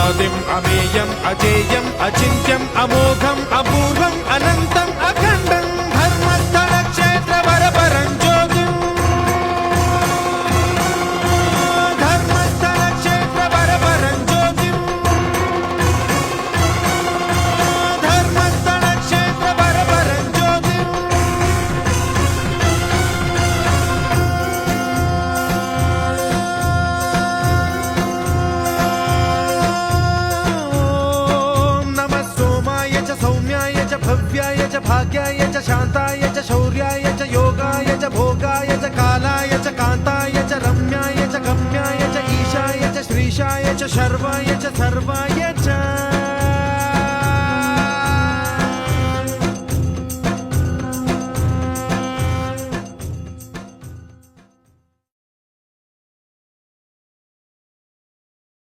आदिम् अमेयम् अजेयम् अचिन्त्यम् अमोघम् अपूर्वम् अनन्तम् अखण्डम् धर्मस्थल क्षेत्र वरपरं ज्योतिम् धर्मस्थल क्षेत्र वरपरं ज्योतिम् धर्मस्थल क्षेत्र वरपरं ज्योतिम् सौम्याय च भव्याय च भाग्याय च शान्ताय च शौर्याय च योगाय च भोगाय च कालाय च कान्ताय च रम्याय च गम्याय च ईशाय च श्रीशाय च शर्वाय च सर्वाय च